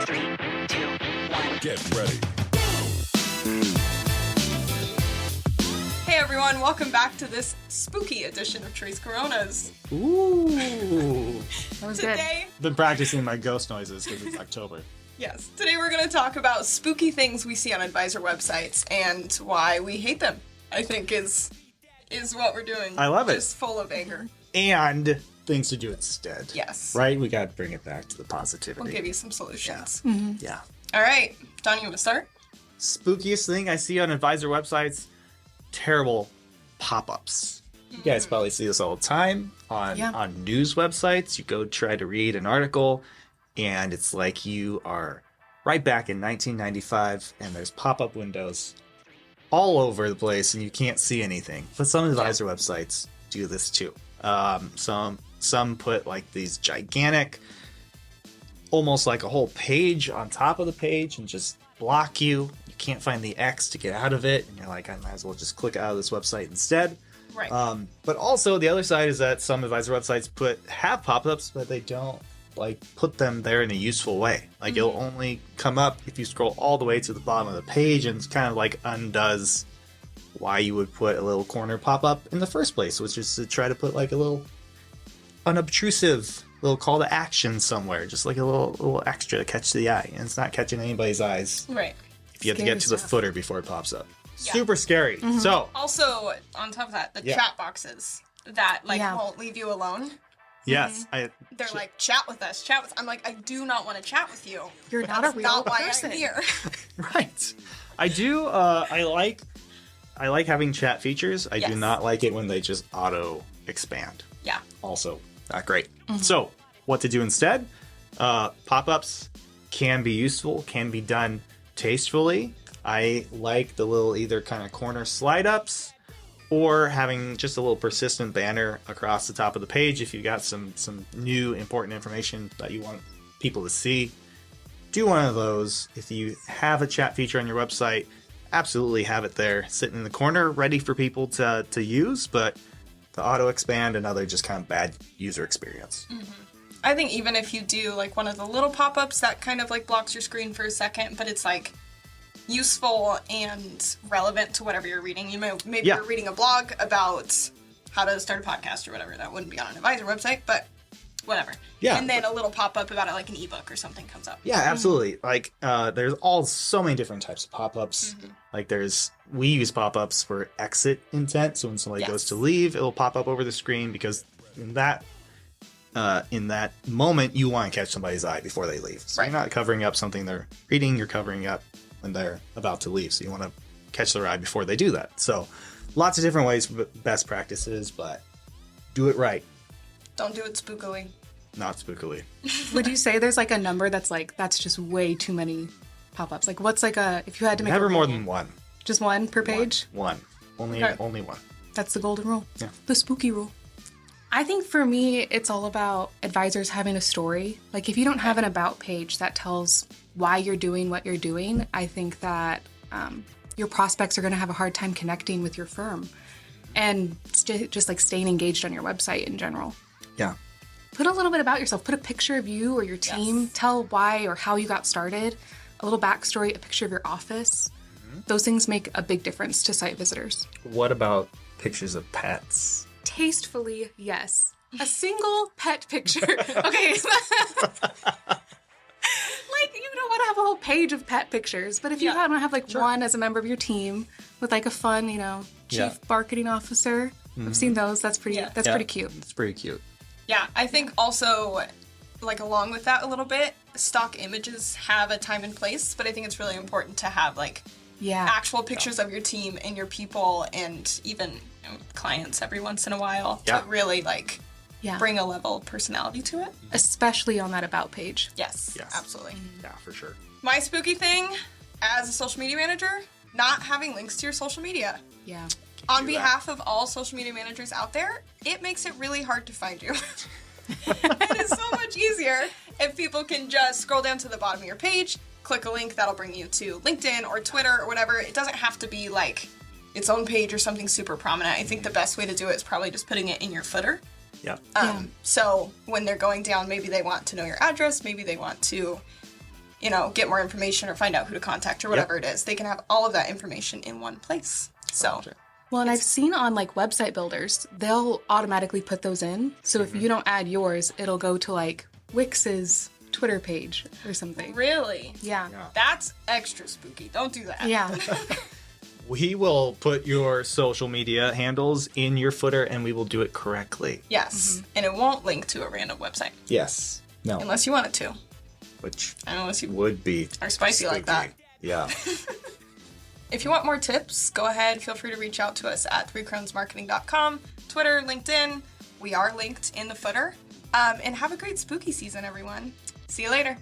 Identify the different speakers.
Speaker 1: 3, 2, 1.
Speaker 2: Get ready.
Speaker 3: Hey everyone, welcome back to this spooky edition of Trace Coronas.
Speaker 4: Ooh.
Speaker 5: That was
Speaker 3: Today,
Speaker 4: Been practicing my ghost noises because it's October.
Speaker 3: yes, today we're going to talk about spooky things we see on advisor websites and why we hate them, I think is what we're doing.
Speaker 4: I love it.
Speaker 3: Just full of anger.
Speaker 4: And things to do instead.
Speaker 3: Yes.
Speaker 4: Right? We got to bring it back to the positivity.
Speaker 3: We'll give you some solutions.
Speaker 4: Yeah.
Speaker 3: All right, Don, you want to start?
Speaker 4: Spookiest thing I see on advisor websites, terrible pop-ups. You guys probably see this all the time on news websites. You go try to read an article, and it's like you are right back in 1995, and there's pop-up windows all over the place, and you can't see anything. But some advisor websites do this too. Some put like these gigantic, almost like a whole page on top of the page, and just block you. You can't find the X to get out of it, and you're like, I might as well just click out of this website instead.
Speaker 3: Right.
Speaker 4: But also the other side is that some advisor websites have pop-ups, but they don't like put them there in a useful way. Like it'll only come up if you scroll all the way to the bottom of the page, and it's kind of like undoes why you would put a little corner pop-up in the first place, which is to try to put like a little unobtrusive little call to action somewhere, just like a little extra to catch the eye, and it's not catching anybody's eyes.
Speaker 3: Right.
Speaker 4: If you have to get to the footer before it pops up. Super scary. So
Speaker 3: Also, on top of that, the chat boxes that won't leave you alone.
Speaker 4: yes,
Speaker 3: They're like, chat with us, chat with. I'm like, I do not want to chat with you.
Speaker 5: You're not
Speaker 3: That's
Speaker 5: a real
Speaker 3: not why
Speaker 5: person.
Speaker 3: I'm here.
Speaker 4: right. I do. I like having chat features. I do
Speaker 3: Yes.
Speaker 4: not like it when they just auto expand.
Speaker 3: Yeah.
Speaker 4: Also, not great. So, what to do instead? Pop-ups can be useful. Can be done tastefully. I like the little either kind of corner slide ups or having just a little persistent banner across the top of the page if you got some new important information that you want people to see. Do one of those. If you have a chat feature on your website, absolutely have it there sitting in the corner ready for people to use, but the auto expand, another just kind of bad user experience.
Speaker 3: I think even if you do like one of the little pop-ups that kind of like blocks your screen for a second, but it's like useful and relevant to whatever you're reading. Maybe you're reading a blog about how to start a podcast or whatever. That wouldn't be on an advisor website, but whatever.
Speaker 4: Yeah.
Speaker 3: And then a little pop-up about it, like an ebook or something comes up.
Speaker 4: Yeah, absolutely. Like, there's so many different types of pop-ups. Like, we use pop-ups for exit intent. So when somebody goes to leave, it'll pop up over the screen because in that moment, you want to catch somebody's eye before they leave. So you're not covering up something they're reading. You're covering up when they're about to leave. So you want to catch their eye before they do that. So lots of different ways, best practices, but do it right.
Speaker 3: Don't do it spookily.
Speaker 4: Not spookily.
Speaker 5: Would you say there's like a number that's just way too many pop-ups? Like what's like if you had to make
Speaker 4: Never
Speaker 5: a
Speaker 4: more
Speaker 5: rule?
Speaker 4: than one.
Speaker 5: Just one per page?
Speaker 4: One. Only one.
Speaker 5: That's the golden rule.
Speaker 4: Yeah.
Speaker 5: The spooky rule. I think for me, it's all about advisors having a story. Like if you don't have an about page that tells why you're doing what you're doing, I think that your prospects are going to have a hard time connecting with your firm and just like staying engaged on your website in general.
Speaker 4: Yeah.
Speaker 5: Put a little bit about yourself. Put a picture of you or your team. Tell why or how you got started. A little backstory, a picture of your office. Those things make a big difference to site visitors.
Speaker 4: What about pictures of pets?
Speaker 5: Tastefully, yes. A single pet picture. Okay. Like, you don't want to have a whole page of pet pictures, but if you want to have like one as a member of your team with like a fun, chief marketing officer. I've seen those. That's pretty pretty cute.
Speaker 4: It's pretty cute.
Speaker 3: Yeah, I think also, like along with that a little bit, stock images have a time and place, but I think it's really important to have like actual pictures of your team and your people and even clients every once in a while to really like bring a level of personality to it.
Speaker 5: Especially on that about page.
Speaker 3: Yes, absolutely.
Speaker 4: Yeah, for sure.
Speaker 3: My spooky thing as a social media manager, not having links to your social media.
Speaker 5: Yeah.
Speaker 3: On behalf of all social media managers out there, it makes it really hard to find you. It is so much easier if people can just scroll down to the bottom of your page, click a link that'll bring you to LinkedIn or Twitter or whatever. It doesn't have to be like its own page or something super prominent. I think the best way to do it is probably just putting it in your footer.
Speaker 4: Yeah.
Speaker 3: So when they're going down, maybe they want to know your address, maybe they want to get more information or find out who to contact or whatever it is. They can have all of that information in one place. So,
Speaker 5: well, and I've seen on like website builders, they'll automatically put those in. So if you don't add yours, it'll go to like Wix's Twitter page or something.
Speaker 3: really?
Speaker 5: Yeah.
Speaker 3: That's extra spooky. Don't do that.
Speaker 5: Yeah.
Speaker 4: We will put your social media handles in your footer and we will do it correctly.
Speaker 3: Yes. And it won't link to a random website
Speaker 4: Yes. No.
Speaker 3: unless you want it to.
Speaker 4: Which
Speaker 3: Unless you
Speaker 4: would be
Speaker 3: are spicy like that.
Speaker 4: Yeah.
Speaker 3: If you want more tips, go ahead. Feel free to reach out to us at threecrownsmarketing.com, Twitter, LinkedIn. We are linked in the footer. And have a great spooky season, everyone. See you later.